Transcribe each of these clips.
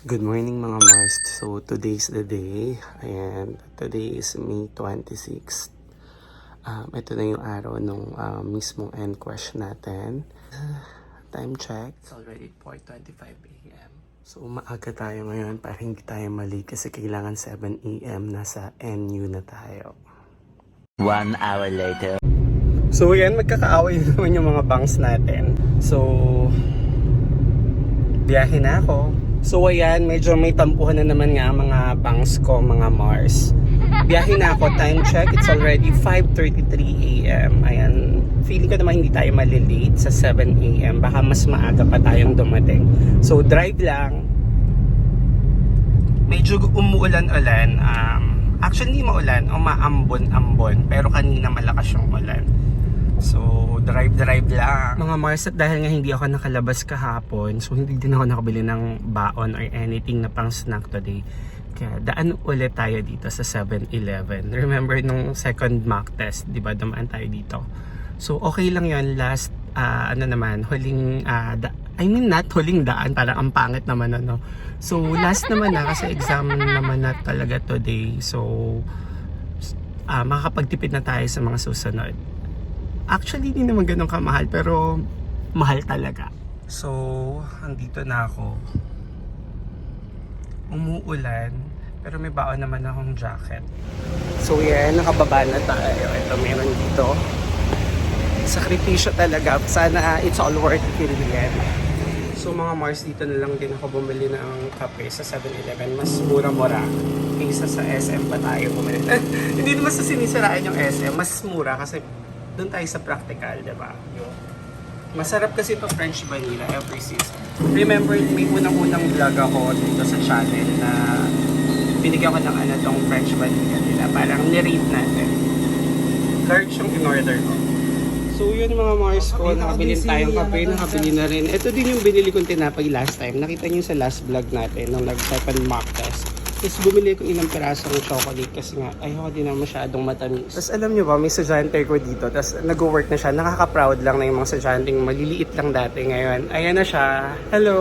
Good morning mga Mars. So today's the day and today is May 26th. Ito na yung araw nung mismong end question natin. Time check. It's already 4:25 a.m. So maaga tayo ngayon para hindi tayo mali kasi kailangan 7 a.m. nasa NU na tayo. 1 hour later. So yan, magkakaaway naman yung mga banks natin. So biyahe na ako. So ayan, medyo may tampuhan na naman nga mga banks ko, mga Mars. Biyahe na ako, time check, it's already 5:33 a.m. Ayan, feeling ko naman hindi tayo malilate sa 7 a.m. Baka mas maaga pa tayong dumating. So drive lang. Medyo umuulan-ulan. Actually hindi maulan, umaambon-ambon. Pero kanina malakas yung ulan. So, drive lang. Mga Mars, at dahil nga hindi ako nakalabas kahapon, so hindi din ako nakabili ng baon or anything na pang snack today. Kaya daan ulit tayo dito sa 7-Eleven. Remember nung second mock test, di ba, dumaan tayo dito. So, okay lang yon last, huling, not huling daan, parang ang pangit naman ano. So, last naman na, kasi exam naman na talaga today. So, makakapagtipid na tayo sa mga susunod. Actually, hindi naman ganun kamahal, pero mahal talaga. So, andito na ako. Umuulan, pero may baon naman akong jacket. So yan, nakababa na tayo. Ito, meron dito. Sakripisyo talaga. Sana it's all worth it in the end. So mga Mars, dito na lang din ako bumili ng kape sa 7-Eleven. Mas mura-mura kaysa sa SM pa tayo bumili. Hindi naman sa sinisiraan yung SM. Mas mura kasi doon tayo sa practical, diba? Masarap kasi ito French vanilla every season. Remember, may unang-unang vlog ako dito sa channel na binigyan ko ng tong French vanilla nila. Parang nirate natin. Large yung in-order ko. So yun mga Mars ko, nakabili tayong kape, nakabili na rin. Ito din yung binili kong tinapay last time. Nakita niyo sa last vlog natin, nung nag-second mock test. Tapos bumili ko ilang pirasong chocolate kasi nga ayoko din na masyadong matamis. Tapos alam nyo ba, may estudyante ko dito. Tapos nag-work na siya. Nakaka-proud lang na yung mga estudyanteng maliliit lang dati ngayon. Ayan na siya. Hello!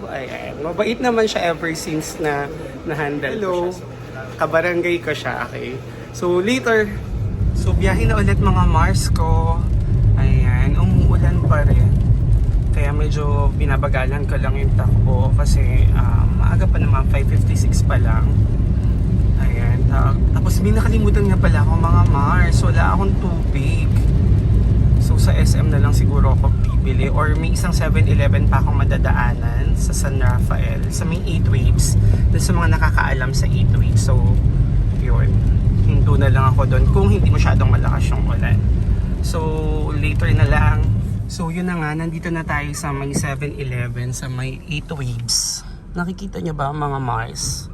Ayan. Mabait naman siya ever since na na-handle ko siya. So, kabarangay ko siya. Okay. So later, so biyahe na ulit mga Mars ko. Ayan. Umuulan pa rin. Kaya medyo binabagalan ko lang yung takbo kasi maaga pa naman, 5:56 pa lang. Ayan. Tapos may nakalimutan nga pala ako mga Mars. Wala akong tubig. So sa SM na lang siguro ako bibili. Or may isang 7-Eleven pa akong madadaanan sa San Rafael. Sa may 8 waves. Doon sa mga nakakaalam sa 8 waves. So yun. Hinto na lang ako doon kung hindi masyadong malakas yung ulan. So later na lang. So yun na nga, nandito na tayo sa may 7-Eleven, sa may 8 waves. Nakikita nyo ba mga Mars?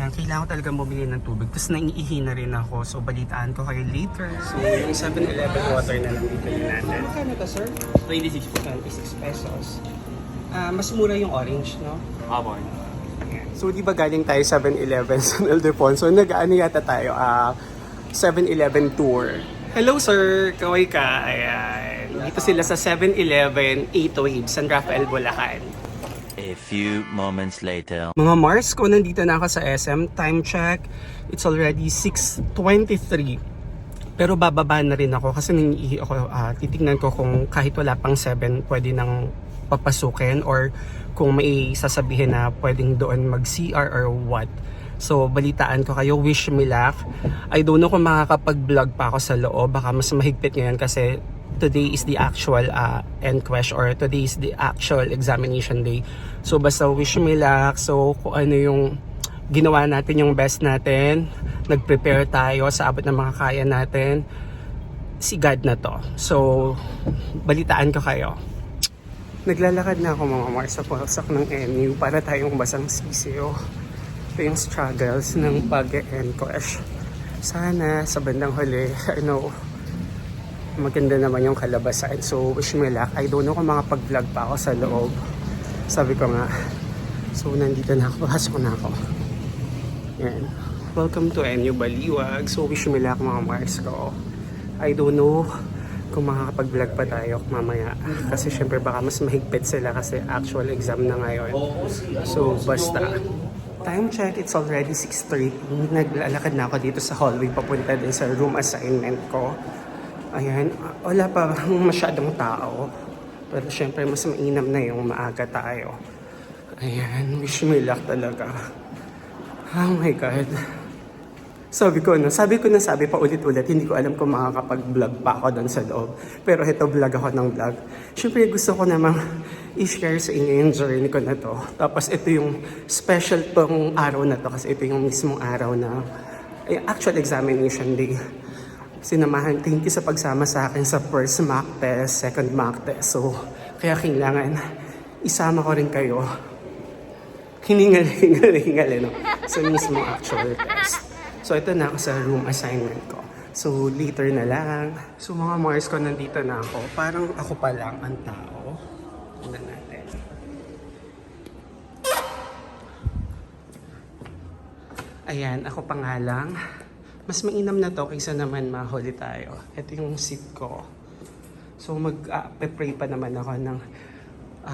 Yan, kailangan ko talaga bumili ng tubig. Tapos naiihi na rin ako, so balitaan ko kayo later. So yung 7-Eleven water na lang dito natin. Magkano to sir? 26 po. 26 pesos. Mas mura yung orange, no? Habon. So di ba galing tayo 7-Eleven San Ildefonso? Nag-ano yata tayo? 7-Eleven tour. Hello sir, kaway ka. Ayan. Dito sila sa 7-Eleven 8 Waves, San Rafael, Bulacan. A few moments later. Mga Mars, ko nandito na ako sa SM. Time check, it's already 6:23. Pero bababa na rin ako kasi nangiihi ako. Titignan ko kung kahit wala pang 7, pwede nang papasukin or kung may sasabihin na pwedeng doon mag-CR or what. So, balitaan ko kayo. Wish me luck. I don't know kung makakapag-vlog pa ako sa loob. Baka mas mahigpit ngayon kasi today is the actual end question or today is the actual examination day. So, basta wish me luck. So, kung ano yung ginawa natin, yung best natin. Nag-prepare tayo sa abot ng mga kaya natin. Si God na to. So, balitaan ko kayo. Naglalakad na ako mga Mars sa pulsak ng NU para tayong basang sisiyo. Ito yung struggles ng pag-encosh. Sana sa bandang huli, maganda naman yung kalabasan. So, wish me luck. I don't know kung makapag-vlog pa ako sa loob. Sabi ko nga. So, nandito na ako. Pasok na ako. Yan. Welcome to NU Baliwag. So, wish me luck mga Mars ko. I don't know kung makakapag-vlog pa tayo mamaya. Kasi syempre baka mas mahigpit sila kasi actual exam na ngayon. So basta. Time check, it's already 6:30. Naglalakad na ako dito sa hallway papunta din sa room assignment ko. Ayan, wala pa masyadong tao. Pero syempre mas mainam na yung maaga tayo. Ayan, wish me luck talaga. Oh my God. Sabi ko pa ulit-ulit, hindi ko alam kung makakapag-vlog pa ako doon sa loob. Pero ito, vlog ako ng vlog. Siyempre gusto ko namang i-share sa inyo yung journey ko na to. Tapos ito yung special tong araw na to kasi ito yung mismong araw na actual examination day. Sinamahan, thank you sa pagsama sa akin sa first mock test, second mock test. So, kaya kailangan isama ko rin kayo. Hiningal, no? Sa mismong actual test. So, ito na ako sa room assignment ko. So, later na lang. So, mga Mars ko, nandito na ako. Parang ako pa lang ang tao. Tignan natin. Ayan, ako pa nga lang. Mas mainam na to kaysa naman mahuli tayo. Ito yung seat ko. So, mag-pray pa naman ako ng...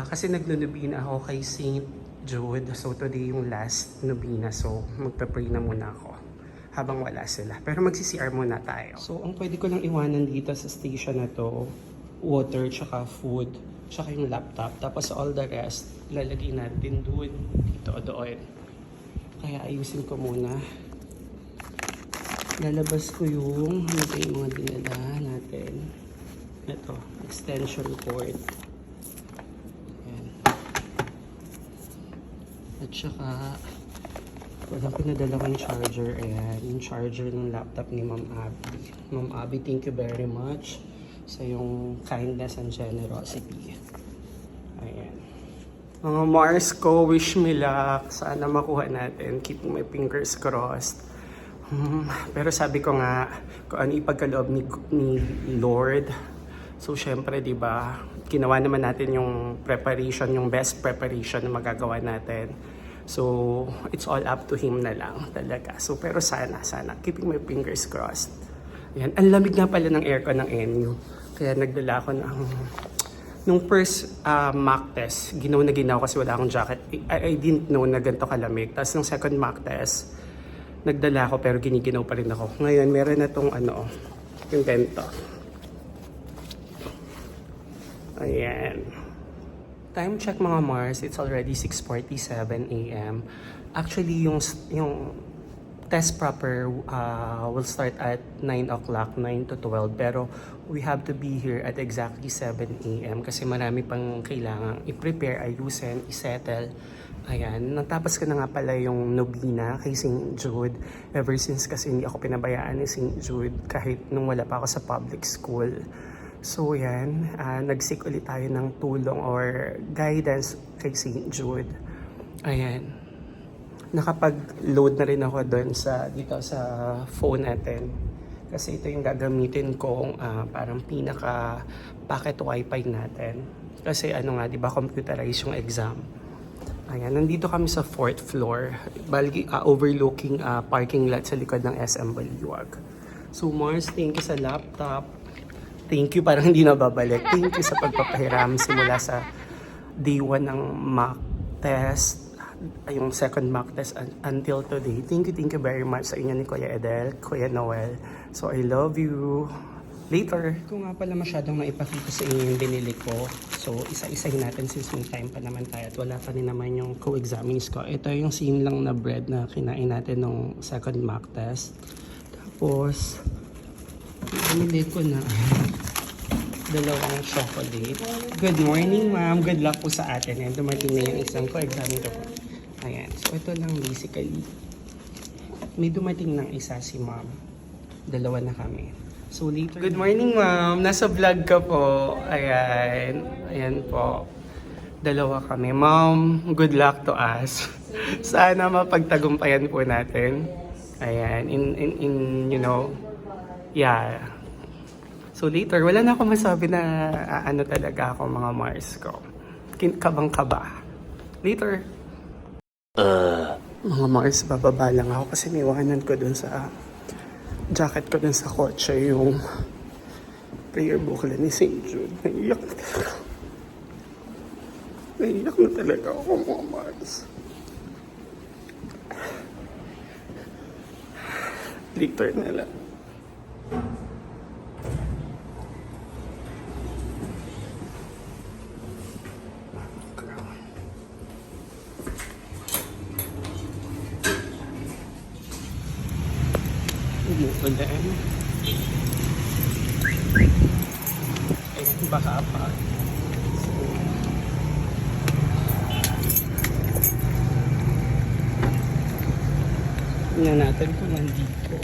kasi naglulubina ako kay St. Jude. So, today yung last nubina. So, magpe-pray na muna ako habang wala sila. Pero magsi-CR muna tayo. So, ang pwede ko lang iwanan dito sa station na to, water, tsaka food, tsaka yung laptop. Tapos all the rest, lalagay natin doon, dito o doon. Kaya ayusin ko muna. Lalabas ko yung mga dinala natin. Ito, extension cord. Ayan. At saka, walang pinadala ko yung charger. Ayan, yung charger ng laptop ni Ma'am Abby. Ma'am Abby, thank you very much sa yung kindness and generosity. Ayan. Mga Mars ko, wish me luck. Sana makuha natin. Keep my fingers crossed. Pero sabi ko nga, kung ano ipagkaloob ni Lord. So, syempre, di ba, ginawa naman natin yung preparation, yung best preparation na magagawa natin. So, it's all up to Him na lang talaga. So, pero sana, keeping my fingers crossed. Ayan, ang lamig nga pala ng aircon ng NU. Kaya nagdala ako ng... Nung first mock test, ginaw kasi wala akong jacket. I didn't know na ganito kalamig. Tapos nung second mock test, nagdala ako pero giniginaw pa rin ako. Ngayon, meron na tong yung ganito. Ayan. Time check mga Mars, it's already 6:47 a.m. Actually, yung test proper will start at 9 o'clock, 9 to 12. Pero we have to be here at exactly 7 a.m. kasi marami pang kailangan i-prepare, ayusin, i-settle. Ayan, natapos ko na nga pala yung nobina kay St. Jude. Ever since kasi hindi ako pinabayaan ni St. Jude kahit nung wala pa ako sa public school. So yan, nag-seek ulit tayo ng tulong or guidance kay St. Jude. Ayan. Nakapag-load na rin ako doon dito sa phone natin. Kasi ito yung gagamitin kong parang pinaka-packet wifi natin. Kasi nga, di ba, computerized yung exam. Ayan, nandito kami sa 4th floor. Overlooking parking lot sa likod ng SM Baliwag. So Mars, thank you sa laptop. Thank you, parang hindi na babalik. Thank you sa pagpapahiram simula sa day 1 ng mock test, yung second mock test until today. Thank you very much sa inyo ni Kuya Edel, Kuya Noel. So I love you. Later. Kung nga pala masyadong naipakita sa inyo yung binili ko. So isa-isahin natin since may time pa naman tayo at wala pa rin naman yung co-examines ko. Ito yung same lang na bread na kinain natin nung second mock test. Tapos, binili ko na dalawang chocolate. Good morning, ma'am. Good luck po sa atin. Ayan, dumating na yung isang co-examine ko. Ayan. So, ito lang basically. May dumating ng isa si ma'am. Dalawa na kami. So, later. Good morning, ma'am. Nasa vlog ka po. Ayan. Ayan po. Dalawa kami. Ma'am, good luck to us. Sana mapagtagumpayan po natin. Ayan. In you know, yeah. So later, wala na akong masabi na talaga ako mga Mars ko. Kabang-kaba. Later. Mga Mars, bababa lang ako kasi may iwanan ko dun sa jacket ko dun sa kotse yung Prayer booklet ni St. Jude. Naiyak na talaga. Naiyak na talaga ako, mga Mars. Later na lang. Umuulan. Ayun, baka pa. Tingnan natin kung nandito.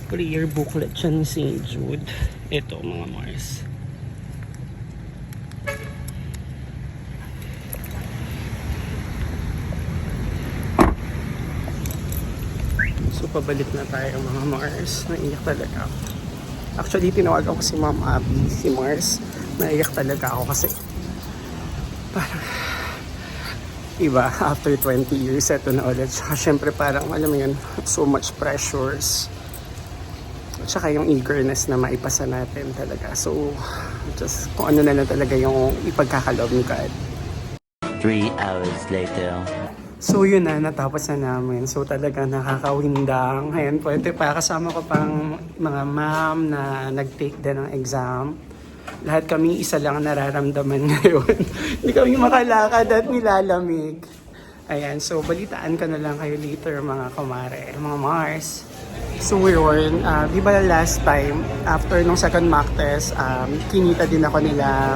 Prayer booklet siya ni St. Jude. Ito, mga Mars. So, pabalik na tayo, mga Mars. Naiyak talaga ako. Actually, tinawagan ko si Ma'am Abby, si Mars. Naiyak talaga ako kasi parang iba, after 20 years, eto na ulit. Tsaka syempre parang, alam mo yun, so much pressures. Tsaka yung eagerness na maipasa natin talaga. So, just kung ano na lang talaga yung ipagkakaloob ni God. 3 hours later. So yun na, natapos na namin. So talaga nakakawindang. Ayan po, ito pa, kasama ko pang mga ma'am na nag-take din ng exam. Lahat kami isa lang nararamdaman ngayon. Hindi kami makalakad at nilalamig. Ayan, so balitaan ka na lang kayo later, mga kumare, mga Mars. So yun, di ba last time, after nung second mock test, kinita din ako nila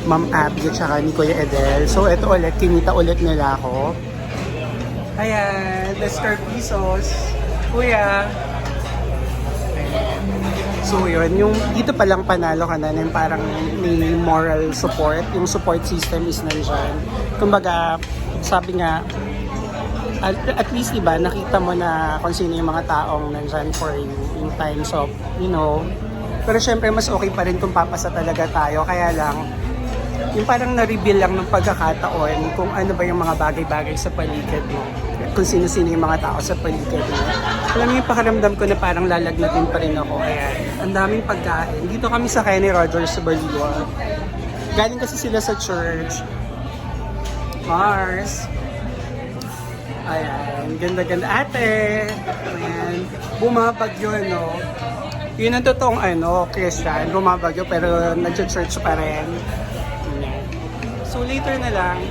Ma'am Abby at saka ni Kuya Edel. So ito ulit, kinita ulit nila ako. Ayan, let's start pesos. Kuya. Ayan. So yun, yung dito palang panalo ka na ng parang may moral support. Yung support system is nandyan. Kumbaga, sabi nga, at least diba, nakita mo na kung sino yung mga taong nandyan for you in times of, you know. Pero syempre, mas okay pa rin kung papasa talaga tayo. Kaya lang, yung parang na-reveal lang ng pagkakataon kung ano ba yung mga bagay-bagay sa paligid mo. Kung sino-sino yung mga tao sa paligid mo. Alam mo yung pakiramdam ko na parang lalagnatin pa rin ako. Ayan, ang daming pagkain. Dito kami sa Kenny Rogers sa Baliwa. Galing kasi sila sa church. Mars. Ayan, ganda-ganda. Ate! Ayan, bumabagyo, no? Yun ang totoong Christian, bumabagyo pero nag-church pa rin. So later na lang.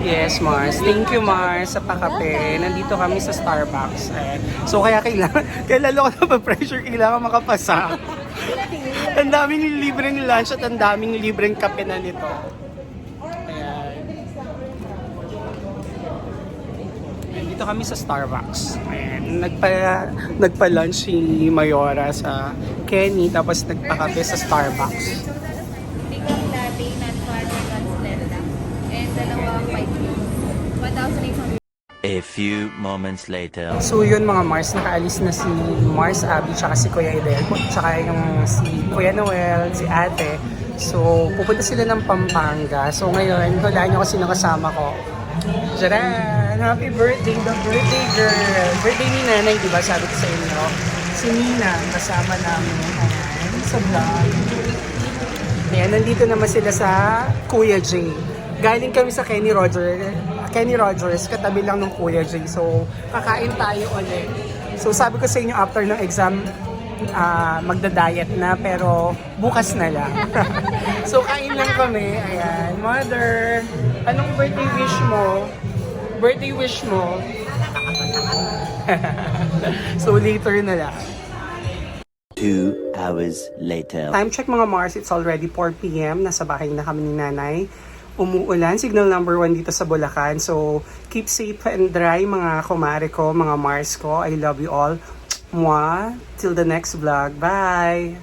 Yes, Mars. Thank you, Mars, sa pakape. Nandito kami sa Starbucks. Ayan. So kaya lalo ko na pressure, kailangan makapasa. Ang daming libreng lunch at ang daming libreng kape na nito. Ayan. Nandito kami sa Starbucks. Ayan. Nagpa-lunch si Mayora sa Kenny, tapos nagpakape sa Starbucks. A few moments later. So yun, mga Mars, nakaalis na si Mars Abby tsaka si Kuya Edel, tsaka yung si Kuya Noel, si Ate. So pupunta sila ng Pampanga. So ngayon, hulaan nyo kasi nakasama ko. Jaran! Happy birthday, the birthday girl! Birthday ni Nanay, di ba? Sabi ko sa inyo. Si Nina, kasama namin. Ayan, sa vlog. Ayan, nandito naman sila sa Kuya J. Galing kami sa Kenny Rogers, katabi lang ng Kuya J. So, kakain tayo ulit. So, sabi ko sa inyo, after ng exam, magda-diet na, pero bukas na lang. So, kain lang kami. Ayan, Mother, anong birthday wish mo? Birthday wish mo? So, later na lang. 2 hours later. Time check, mga Mars, it's already 4 p.m. Nasa bahay na kami ni Nanay. Umuulan, signal number 1 dito sa Bulacan. So, keep safe and dry, mga kumare ko, mga Mars ko. I love you all. Mwah! Till the next vlog. Bye!